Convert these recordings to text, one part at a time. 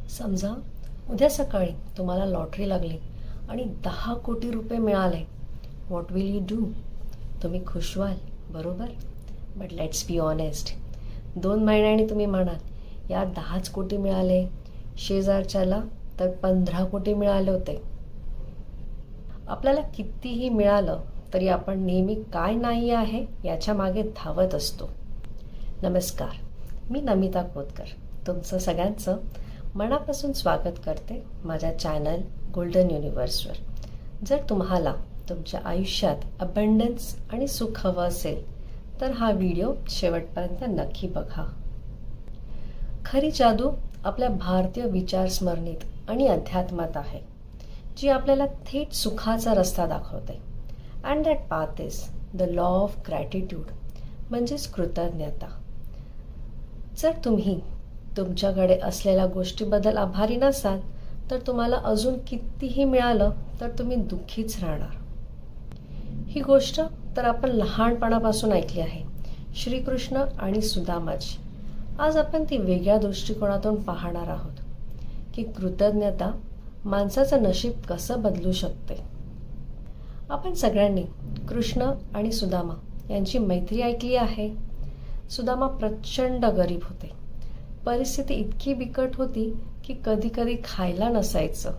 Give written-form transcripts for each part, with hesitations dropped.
समजा उद्या सकाळी तुम्हाला लॉटरी लागली आणि 10 कोटी रुपये मिळाले. What will you do? तुम्ही खुश व्हाल, बरोबर? बट लेट्स बी ऑनेस्ट, 2 महिन्यांनी तुम्ही म्हणाल यार 10च कोटी मिळाले, शेजारच्याला तर 15 कोटी मिळाले होते. आपल्याला कितीही मिळालं तरी आपण नेहमी काय नाही आहे याच्या मागे धावत असतो. नमस्कार, मी नमिता खोतकर तुमचं सगळ्यांचं मनापासून स्वागत करते माझ्या चॅनल गोल्डन युनिवर्सवर. जर तुम्हाला तुमच्या आयुष्यात अबंडन्स आणि सुख हवं असेल तर हा व्हिडिओ शेवटपर्यंत नक्की बघा. खरी जादू आपल्या भारतीय विचारस्मरणीत आणि अध्यात्मात आहे, जी आपल्याला थेट सुखाचा रस्ता दाखवते. And that path is the law of gratitude, म्हणजेच कृतज्ञता. जर तुम्ही तुमच्याकडे असलेल्या गोष्टीबद्दल आभारी नसाल तर तुम्हाला अजून कितीही मिळालं तर तुम्ही दुःखीच राहणार. ही गोष्ट तर आपण लहानपणापासून ऐकली आहे, श्रीकृष्ण आणि सुदामाची. आज आपण ती वेगळ्या दृष्टिकोनातून पाहणार आहोत की कृतज्ञता माणसाचं नशीब कसं बदलू शकते. आपण सगळ्यांनी कृष्ण आणि सुदामा यांची मैत्री ऐकली आहे. सुदामा प्रचंड गरीब होते. परिस्थिती इतकी बिकट होती की कधी कधी खायला नसायचं.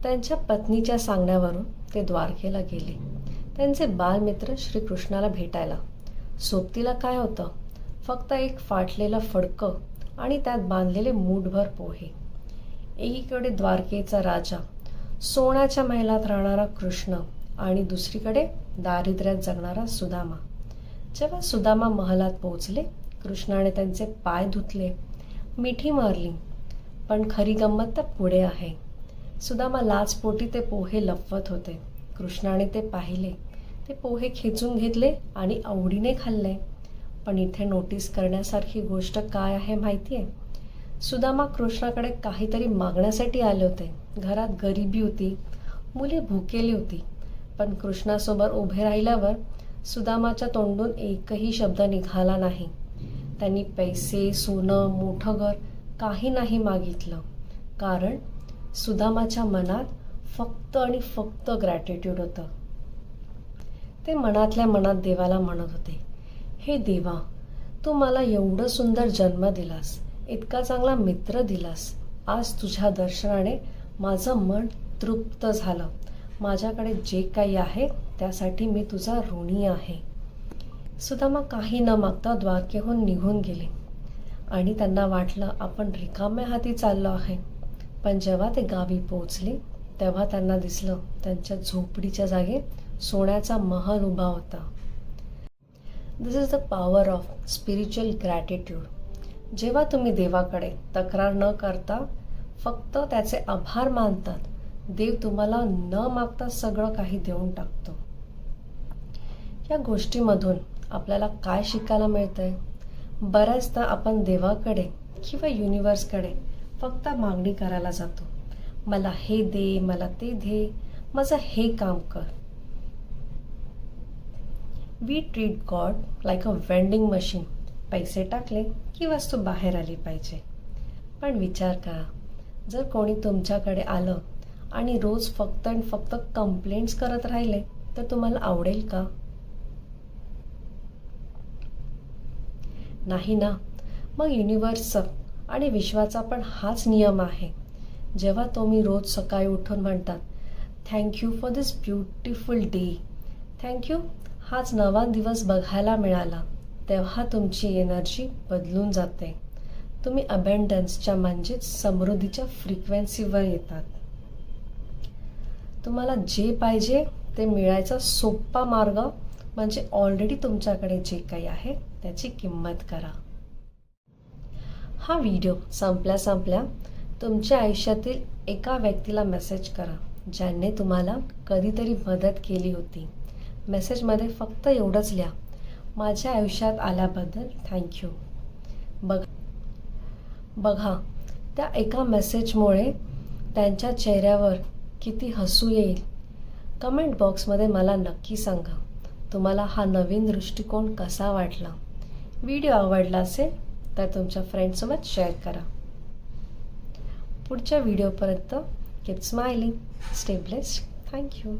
त्यांच्या पत्नीच्या सांगण्यावरून ते द्वारकेला गेले, त्यांचे बालमित्र श्रीकृष्णाला भेटायला. सोबतीला काय होतं? फक्त एक फाटलेलं फडकं आणि त्यात बांधलेले मूठभर पोहे. एकीकडे द्वारकेचा राजा, सोन्याच्या महिलात राहणारा कृष्ण आणि दुसरीकडे दारिद्र्यात जगणारा सुदामा. जेव्हा सुदामा महलात पोहोचले, कृष्णाने त्यांचे पाय धुतले, मिठी मारली. पण खरी गंमत तर पुढे आहे. सुदामा लाचपोटी ते पोहे लपवत होते. कृष्णाने ते पाहिले, ते पोहे खेचून घेतले आणि आवडीने खाल्ले. पण इथे नोटीस करण्यासारखी गोष्ट काय आहे माहिती आहे? सुदामा कृष्णाकडे काहीतरी मागण्यासाठी आले होते. घरात गरिबी होती, मुले भुकेली होती. पण कृष्णासोबत उभे राहिल्यावर सुदामाच्या तोंडून एकही शब्द निघाला नाही. त्यांनी पैसे, सोनं, मोठं घर काही नाही मागितलं, कारण सुदामाच्या मनात फक्त आणि फक्त ग्रॅटिट्यूड होतं. ते मनातल्या मनात देवाला म्हणत होते, हे देवा, तू मला एवढं सुंदर जन्म दिलास, इतका चांगला मित्र दिलास. आज तुझ्या दर्शनाने माझं मन तृप्त झालं. माझ्याकडे जे काही आहे त्यासाठी मी तुझा ऋणी आहे. सुदामा काही न मागता द्वारकेहून निघून गेले आणि त्यांना वाटलं आपण रिकाम्या हाती चाललो आहे. पण जेव्हा ते गावी पोहोचले तेव्हा त्यांना दिसलं त्यांच्या झोपडीच्या जागी सोन्याचा महल उभा होता. This is the power of spiritual gratitude. जेव्हा तुम्ही देवाकडे तक्रार न करता फक्त त्याचे आभार मानतात, देव तुम्हाला न मागता सगळं काही देऊन टाकतो. या गोष्टीमधून आपल्याला काय शिकायला मिळतंय? बऱ्याचदा आपण देवाकडे किंवा युनिवर्सकडे फक्त मागणी करायला जातो. मला हे दे, मला ते दे, माझं हे काम कर. We treat God like a vending machine. पैसे टाकले की वस्तू बाहेर आली पाहिजे. पण विचार करा, जर कोणी तुमच्याकडे आलं आणि रोज फक्त आणि फक्त कंप्लेंट्स करत राहिले तर तुम्हाला आवडेल का? नाही ना. मग युनिवर्सचा आणि विश्वाचा पण हाच नियम आहे. जेव्हा तुम्ही रोज सकाळी उठून म्हणतात thank you for this beautiful day, thank you, हाच नवा दिवस बघायला मिळाला, तेव्हा तुमची एनर्जी बदलून जाते. तुम्ही अबंडन्सच्या म्हणजेच समृद्धीच्या फ्रिक्वेन्सीवर येतात. तुम्हाला जे पाहिजे ते मिळायचा सोपा मार्ग म्हणजे ऑलरेडी तुमच्याकडे जे काही आहे त्याची किंमत करा. हा व्हिडिओ संपल्या तुमच्या आयुष्यातील एका व्यक्तीला मेसेज करा ज्याने तुम्हाला कधीतरी मदत केली होती. मेसेजमध्ये फक्त एवढंच लिहा, माझ्या आयुष्यात आल्याबद्दल थँक्यू. बघा, त्या एका मेसेजमुळे त्यांच्या चेहऱ्यावर किती हसू येईल. कमेंट बॉक्समध्ये मला नक्की सांगा तुम्हाला हा नवीन दृष्टिकोन कसा वाटला. व्हिडिओ आवडला असेल तर तुमच्या फ्रेंड्ससोबत शेअर करा. पुढच्या व्हिडिओपर्यंत keep smiling, stay blessed. Thank you.